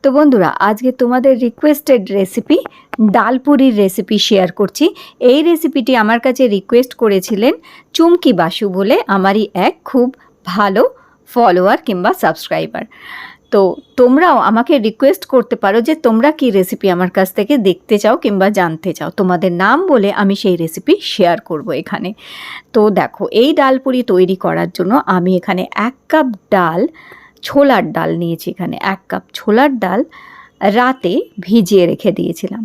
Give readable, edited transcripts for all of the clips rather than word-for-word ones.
তো বন্ধুরা, আজকে তোমাদের রিকোয়েস্টেড রেসিপি ডালপুরির রেসিপি শেয়ার করছি। এই রেসিপিটি আমার কাছে রিকোয়েস্ট করেছিলেন চুমকি বাসু বলে আমারই এক খুব ভালো ফলোয়ার কিংবা সাবস্ক্রাইবার। তো তোমরাও আমাকে রিকোয়েস্ট করতে পারো যে তোমরা কি রেসিপি আমার কাছ থেকে দেখতে চাও কিংবা জানতে চাও, তোমাদের নাম বলে আমি সেই রেসিপি শেয়ার করব এখানে। তো দেখো, এই ডালপুরি তৈরি করার জন্য আমি এখানে 1 কাপ ডাল, ছোলার ডাল নিয়েছি। এখানে 1 কাপ ছোলার ডাল রাতে ভিজিয়ে রেখে দিয়েছিলাম।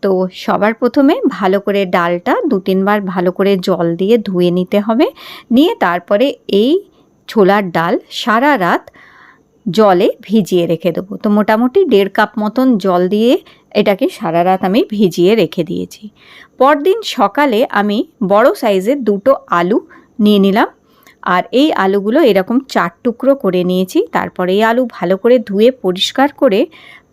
তো সবার প্রথমে ভালো করে ডালটা 2-3 বার ভালো করে জল দিয়ে ধুয়ে নিতে হবে। নিয়ে তারপরে এই ছোলার ডাল সারা রাত জলে ভিজিয়ে রেখে দেবো। তো মোটামুটি 1.5 কাপ মতন জল দিয়ে এটাকে সারা রাত আমি ভিজিয়ে রেখে দিয়েছি। পরদিন সকালে আমি বড় সাইজের 2টো আলু নিয়ে নিলাম, আর এই আলুগুলো এরকম 4 টুকরো করে নিয়েছি। তারপরে এই আলু ভালো করে ধুয়ে পরিষ্কার করে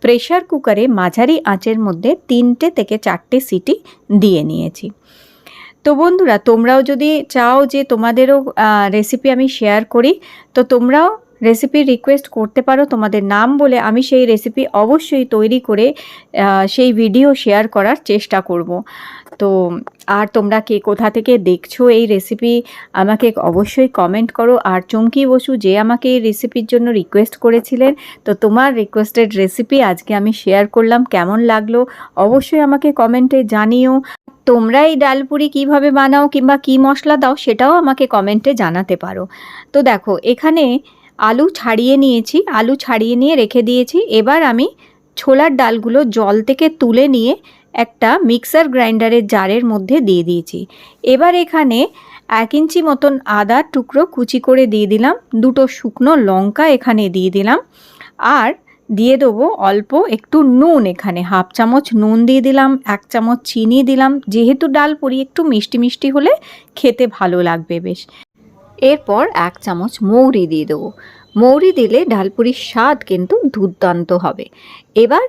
প্রেশার কুকারে মাঝারি আঁচের মধ্যে 3টে থেকে 4টে সিটি দিয়ে নিয়েছি। তো বন্ধুরা, তোমরাও যদি চাও যে তোমাদেরও রেসিপি আমি শেয়ার করি, তো তোমরাও রেসিপি রিকোয়েস্ট করতে পারো। তোমাদের নাম বলে আমি সেই রেসিপি অবশ্যই তৈরি করে সেই ভিডিও শেয়ার করার চেষ্টা করব। তো আর তোমরা কে কোথা থেকে দেখছো এই রেসিপি আমাকে অবশ্যই কমেন্ট করো। আর চুমকি বসু যে আমাকে এই রেসিপির জন্য রিকোয়েস্ট করেছিলেন, তো তোমার রিকোয়েস্টেড রেসিপি আজকে আমি শেয়ার করলাম। কেমন লাগলো অবশ্যই আমাকে কমেন্টে জানিও। তোমরা এই ডালপুরি কিভাবে বানাও কিংবা কি মশলা দাও সেটাও আমাকে কমেন্টে জানাতে পারো। তো দেখো, এখানে আলু ছাড়িয়ে নিয়েছি, আলু ছাড়িয়ে নিয়ে রেখে দিয়েছি। এবার আমি ছোলার ডালগুলো জল থেকে তুলে নিয়ে একটা মিক্সার গ্রাইন্ডারের জারের মধ্যে দিয়ে দিয়েছি। এবার এখানে 1 ইঞ্চি মতন আদার টুকরো কুচি করে দিয়ে দিলাম, 2টো শুকনো লঙ্কা এখানে দিয়ে দিলাম, আর দিয়ে দেবো অল্প একটু নুন। এখানে 1/2 চামচ নুন দিয়ে দিলাম, 1 চামচ চিনি দিলাম। যেহেতু ডালপুরি একটু মিষ্টি মিষ্টি হলে খেতে ভালো লাগবে বেশ। এরপর 1 চামচ মৌরি দিয়ে দেবো। মৌরি দিলে ডালপুরির স্বাদ কিন্তু দুর্দান্ত হবে। এবার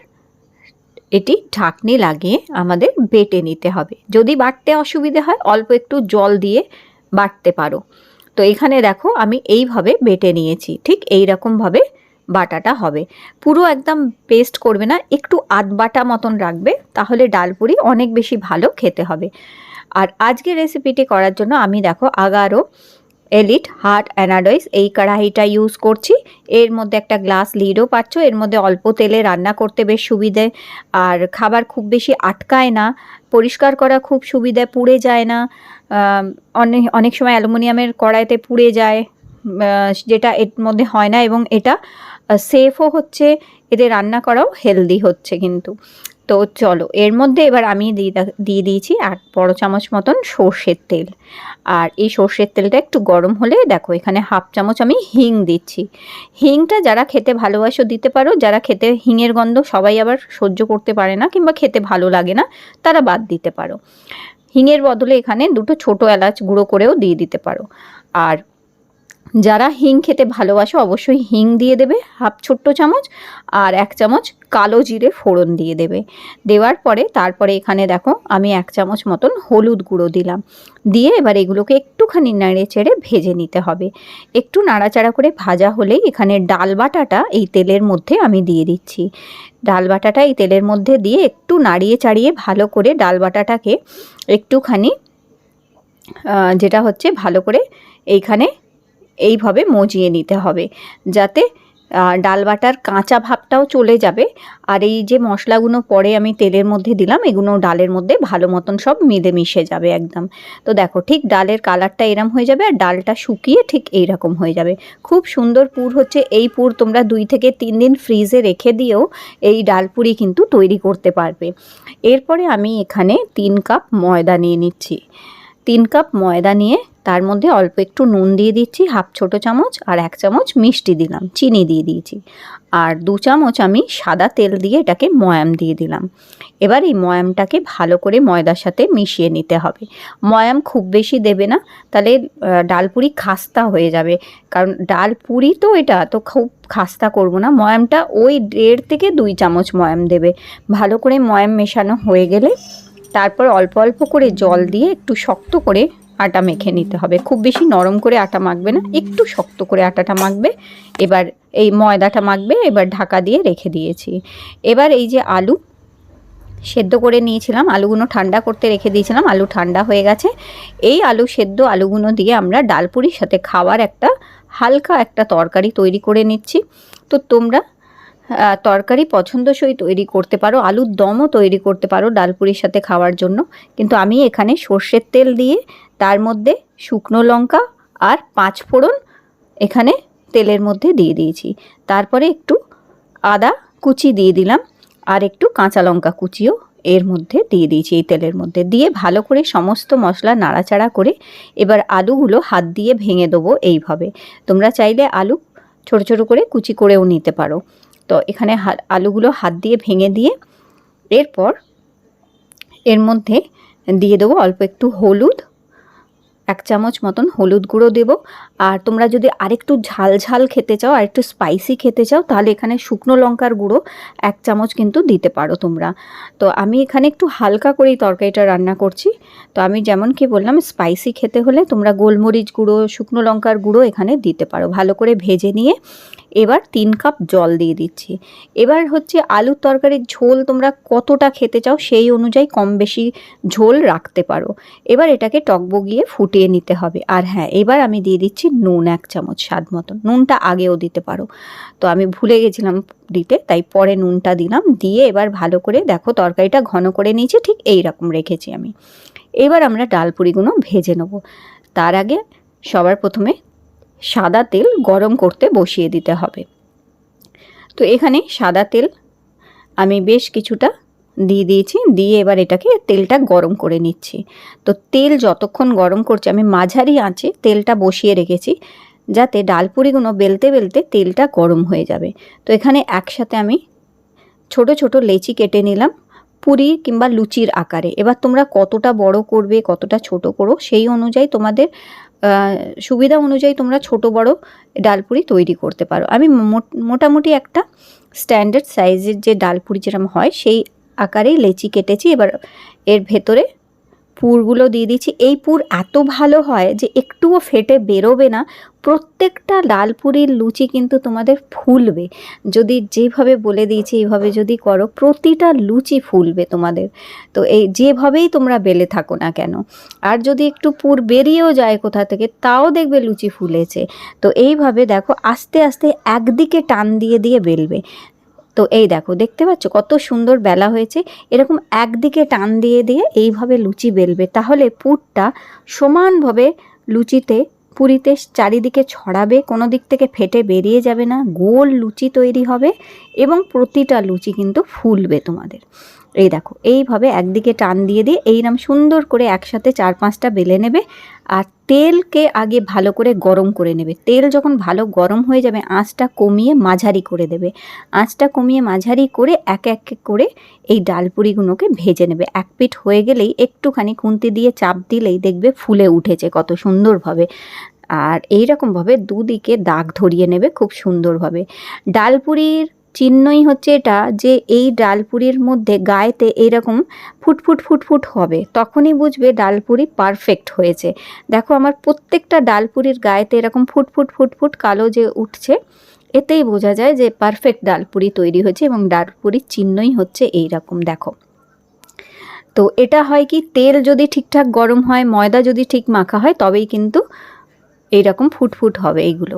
এটি ঢাকনি লাগিয়ে আমাদের বেটে নিতে হবে। যদি বাটতে অসুবিধে হয় অল্প একটু জল দিয়ে বাটতে পারো। তো এখানে দেখো আমি এইভাবে বেটে নিয়েছি, ঠিক এই রকমভাবে বাটাটা হবে। পুরো একদম পেস্ট করবে না, একটু আধবাটা মতন রাখবে, তাহলে ডালপুরি অনেক বেশি ভালো খেতে হবে। আর আজকে রেসিপিটি করার জন্য আমি দেখো 11 এলিট হার্ট অ্যানাডয়েস এই কড়াইটা ইউজ করছি। এর মধ্যে একটা গ্লাস লিডও পাচ্ছ। এর মধ্যে অল্প তেলে রান্না করতে বেশ সুবিধে, আর খাবার খুব বেশি আটকায় না, পরিষ্কার করা খুব সুবিধে, পুড়ে যায় না। অনেক সময় অ্যালুমিনিয়ামের কড়াইতে পুড়ে যায়, যেটা এর মধ্যে হয় না, এবং এটা সেফও হচ্ছে, এতে রান্না করাও হেলদি হচ্ছে কিন্তু। তো চলো, এর মধ্যে এবার আমি দিয়ে দিয়েছি 1 বড় চামচ মতন সর্ষের তেল। আর এই সর্ষের তেলটা একটু গরম হলে দেখো এখানে 1/2 চামচ আমি হিং দিচ্ছি। হিংটা যারা খেতে ভালোবাসো দিতে পারো, যারা খেতে হিঙের গন্ধ সবাই আবার সহ্য করতে পারে না কিংবা খেতে ভালো লাগে না, তারা বাদ দিতে পারো। হিঙের বদলে এখানে 2টো ছোটো এলাচ গুঁড়ো করেও দিয়ে দিতে পারো। আর যারা হিং খেতে ভালোবাসো অবশ্যই হিং দিয়ে দেবে 1/2 ছোট্ট চামচ, আর 1 চামচ কালো জিরে ফোড়ন দিয়ে দেবে। দেওয়ার পরে তারপরে এখানে দেখো আমি 1 চামচ মতন হলুদ গুঁড়ো দিলাম। দিয়ে এবার এগুলোকে একটুখানি নেড়ে চেড়ে ভেজে নিতে হবে। একটু নাড়াচাড়া করে ভাজা হলেই এখানে ডাল বাটাটা এই তেলের মধ্যে আমি দিয়ে দিচ্ছি। ডাল বাটাটা এই তেলের মধ্যে দিয়ে একটু নাড়িয়ে চাড়িয়ে ভালো করে ডাল বাটাটাকে একটুখানি যেটা হচ্ছে ভালো করে এইখানে এইভাবে মজিয়ে নিতে হবে, যাতে ডাল বাটার কাঁচা ভাবটাও চলে যাবে। আর এই যে মশলাগুলো পরে আমি তেলের মধ্যে দিলাম, এগুলো ডালের মধ্যে ভালো মতন সব মিলেমিশে যাবে একদম। তো দেখো ঠিক ডালের কালারটা এরম হয়ে যাবে, আর ডালটা শুকিয়ে ঠিক এই রকম হয়ে যাবে। খুব সুন্দর পুর হচ্ছে। এই পুর তোমরা 2 থেকে 3 দিন ফ্রিজে রেখে দিয়েও এই ডালপুরি কিন্তু তৈরি করতে পারবে। এরপরে আমি এখানে 3 কাপ ময়দা নিয়ে নিচ্ছি। 3 কাপ ময়দা নিয়ে তার মধ্যে অল্প একটু নুন দিয়ে দিচ্ছি 1/2 ছোটো চামচ, আর 1 চামচ মিষ্টি দিলাম, চিনি দিয়ে দিয়েছি, আর 2 চামচ আমি সাদা তেল দিয়ে এটাকে ময়াম দিয়ে দিলাম। এবার এই ময়ামটাকে ভালো করে ময়দার সাথে মিশিয়ে নিতে হবে। ময়াম খুব বেশি দেবে না, তাহলে ডালপুরি খাস্তা হয়ে যাবে, কারণ ডালপুরি তো এটা তো খুব খাস্তা করব না। ময়ামটা ওই 1.5 থেকে 2 চামচ ময়াম দেবে। ভালো করে ময়াম মেশানো হয়ে গেলে তারপর অল্প অল্প করে জল দিয়ে একটু শক্ত করে আটা মেখে নিতে হবে। খুব বেশি নরম করে আটা মাখবে না, একটু শক্ত করে আটাটা মাখবে। এবার এই ময়দাটা মাখবে, এবার ঢাকা দিয়ে রেখে দিয়েছি। এবার এই যে আলু সেদ্ধ করে নিয়েছিলাম, আলুগুলো ঠান্ডা করতে রেখে দিয়েছিলাম, আলু ঠান্ডা হয়ে গেছে। এই আলু সেদ্ধ আলুগুলো দিয়ে আমরা ডালপুরির সাথে খাওয়ার একটা হালকা একটা তরকারি তৈরি করে নিচ্ছি। তো তোমরা তরকারি পছন্দসই তৈরি করতে পারো, আলুর দমও তৈরি করতে পারো ডালপুরির সাথে খাওয়ার জন্য। কিন্তু আমি এখানে সর্ষের তেল দিয়ে তার মধ্যে শুকনো লঙ্কা আর 5 ফোড়ন এখানে তেলের মধ্যে দিয়ে দিয়েছি। তারপরে একটু আদা কুচি দিয়ে দিলাম, আর একটু কাঁচা লঙ্কা কুচিও এর মধ্যে দিয়ে দিয়েছি। এই তেলের মধ্যে দিয়ে ভালো করে সমস্ত মশলা নাড়াচাড়া করে এবার আলুগুলো হাত দিয়ে ভেঙে দেবো এইভাবে। তোমরা চাইলে আলু ছোট ছোট করে কুচি করেও নিতে পারো। তো এখানে আলুগুলো হাত দিয়ে ভেঙে দিয়ে এরপর এর মধ্যে দিয়ে দেবো অল্প একটু হলুদ, 1 চামচ মতন হলুদ গুঁড়ো দেব। আর তোমরা যদি আরেকটু ঝাল ঝাল খেতে চাও, আর একটু স্পাইসি খেতে চাও, তাহলে এখানে শুকনো লঙ্কার গুঁড়ো 1 চামচ কিন্তু দিতে পারো তোমরা। তো আমি এখানে একটু হালকা করেই তরকারিটা রান্না করছি। তো আমি যেমন কি বললাম, স্পাইসি খেতে হলে তোমরা গোলমরিচ গুঁড়ো, শুকনো লঙ্কার গুঁড়ো এখানে দিতে পারো। ভালো করে ভেজে নিয়ে এবার 3 কাপ জল দিয়ে দিচ্ছি। এবার হচ্ছে আলুর তরকারির ঝোল তোমরা কতটা খেতে চাও সেই অনুযায়ী কম বেশি ঝোল রাখতে পারো। এবার এটাকে টকবগিয়ে ফুটিয়ে নিতে হবে। আর হ্যাঁ, এবার আমি দিয়ে দিচ্ছি নুন 1 চামচ স্বাদ মতন। নুনটা আগেও দিতে পারো, তো আমি ভুলে গেছিলাম দিতে, তাই পরে নুনটা দিলাম। দিয়ে এবার ভালো করে দেখো তরকারিটা ঘন করে নিয়েছি, ঠিক এই রকম রেখেছি আমি। এবার আমরা ডালপুরিগুলো ভেজে নেব। তার আগে সবার প্রথমে সাদা তেল গরম করতে বসিয়ে দিতে হবে। তো এখানে সাদা তেল আমি বেশ কিছুটা দিয়ে দিয়েছি, দিয়ে এবার এটাকে তেলটা গরম করে নিচ্ছি। তো তেল যতক্ষণ গরম করছে, আমি মাঝারি আঁচে তেলটা বসিয়ে রেখেছি, যাতে ডালপুরিগুলো বেলতে বেলতে তেলটা গরম হয়ে যাবে। তো এখানে একসাথে আমি ছোট ছোট লেচি কেটে নিলাম, পুরি কিংবা লুচির আকারে। এবার তোমরা কতটা বড় করবে, কতটা ছোট করো, সেই অনুযায়ী তোমাদের সুবিধা অনুযায়ী তোমরা ছোট বড় ডালপুরি তৈরি করতে পারো। আমি মোটামুটি একটা স্ট্যান্ডার্ড সাইজের যে ডালপুরি যেরকম হয় সেই আকারেই লেচি কেটেছি। এবার এর ভেতরে পুরগুলো দিয়ে দিচ্ছি। এই পুর এত ভালো হয় যে একটুও ফেটে বেরোবে না। প্রত্যেকটা ডালপুরির লুচি কিন্তু তোমাদের ফুলবে, যদি যেভাবে বলে দিয়েছি এইভাবে যদি করো, প্রতিটা লুচি ফুলবে তোমাদের। তো এই যেভাবেই তোমরা বেলে থাকো না কেন, আর যদি একটু পুর বেরিয়েও যায় কোথা থেকে, তাও দেখবে লুচি ফুলেছে। তো এইভাবে দেখো আস্তে আস্তে একদিকে টান দিয়ে দিয়ে বেলবে। তো এই দেখো, দেখতে পাচ্ছ কত সুন্দর বেলা হয়েছে। এরকম একদিকে টান দিয়ে দিয়ে এইভাবে লুচি বেলবে, তাহলে পুরটা সমানভাবে লুচিতে পুরিতে চারিদিকে ছড়াবে, কোনো দিক থেকে ফেটে বেরিয়ে যাবে না, গোল লুচি তৈরি হবে এবং প্রতিটা লুচি কিন্তু ফুলবে তোমাদের। এই দেখো এইভাবে একদিকে টান দিয়ে দিয়ে এইরকম সুন্দর করে একসাথে 4-5টা বেলে নেবে। আর তেলকে আগে ভালো করে গরম করে নেবে। তেল যখন ভালো গরম হয়ে যাবে, আঁচটা কমিয়ে মাঝারি করে দেবে। আঁচটা কমিয়ে মাঝারি করে এক এক করে এই ডালপুরিগুলোকে ভেজে নেবে। এক পিঠ হয়ে গেলেই একটুখানি খুন্তি দিয়ে চাপ দিলেই দেখবে ফুলে উঠেছে কত সুন্দরভাবে। আর এইরকমভাবে দুদিকে দাগ ধরিয়ে নেবে খুব সুন্দরভাবে। ডালপুরির চিহ্নই হচ্ছে এটা, যে এই ডালপুরির মধ্যে গায়েতে এইরকম ফুটফুট ফুটফুট হবে, তখনই বুঝবে ডালপুরি পারফেক্ট হয়েছে। দেখো আমার প্রত্যেকটা ডালপুরির গায়েতে এরকম ফুটফুট ফুটফুট কালো যে উঠছে, এতেই বোঝা যায় যে পারফেক্ট ডালপুরি তৈরি হয়েছে। এবং ডালপুরির চিহ্নই হচ্ছে এই রকম, দেখো। তো এটা হয় কি, তেল যদি ঠিকঠাক গরম হয়, ময়দা যদি ঠিক মাখা হয়, তবেই কিন্তু এইরকম ফুটফুট হবে এইগুলো।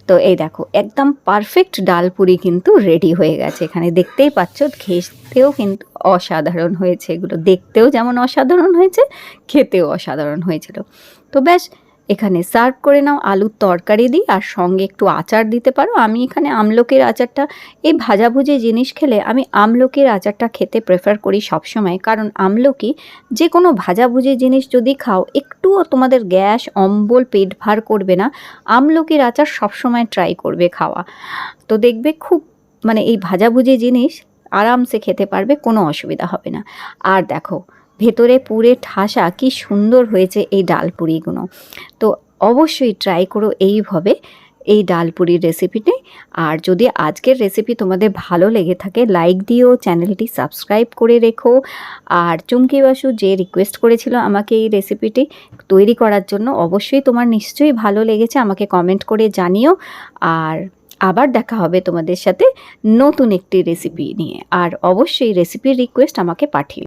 তো এই দেখো একদম পারফেক্ট ডালপুরি কিন্তু রেডি হয়ে গেছে। এখানে দেখতেই পাচ্ছ, খেতেও কিন্তু অসাধারণ হয়েছে। এগুলো দেখতেও যেমন অসাধারণ হয়েছে, খেতেও অসাধারণ হয়েছিল। তো ব্যাস, এখানে সার্ভ করে নাও আলুর তরকারি দিই, আর সঙ্গে একটু আচার দিতে পারো। আমি এখানে আমলকির আচারটা, এই ভাজাভুজি জিনিস খেলে আমি আমলকির আচারটা খেতে প্রেফার করি সবসময়। কারণ আমলকি যে কোনো ভাজাভুজি জিনিস যদি খাও, একটুও তোমাদের গ্যাস অম্বল পেট ভার করবে না। আমলকির আচার সবসময় ট্রাই করবে খাওয়া, তো দেখবে খুব মানে এই ভাজাভুজি জিনিস আরামসে খেতে পারবে, কোনো অসুবিধা হবে না। আর দেখো ভেতরে পুরে ঠাসা কি সুন্দর হয়েছে এই ডালপুরিগুলো। তো অবশ্যই ট্রাই করো এইভাবে। এই ডালপুরির রেসিপিটি। আর যদি আজকের রেসিপি তোমাদের ভালো লেগে থাকে লাইক দিও, চ্যানেলটি সাবস্ক্রাইব করে রেখো। আর চুমকি বাসু যে রিকোয়েস্ট করেছিল আমাকে এই রেসিপিটি তৈরি করার জন্য, অবশ্যই তোমার নিশ্চয়ই ভালো লেগেছে, আমাকে কমেন্ট করে জানিও। আর আবার দেখা হবে তোমাদের সাথে নতুন একটি রেসিপি নিয়ে। আর অবশ্যই রেসিপির রিকোয়েস্ট আমাকে পাঠিও।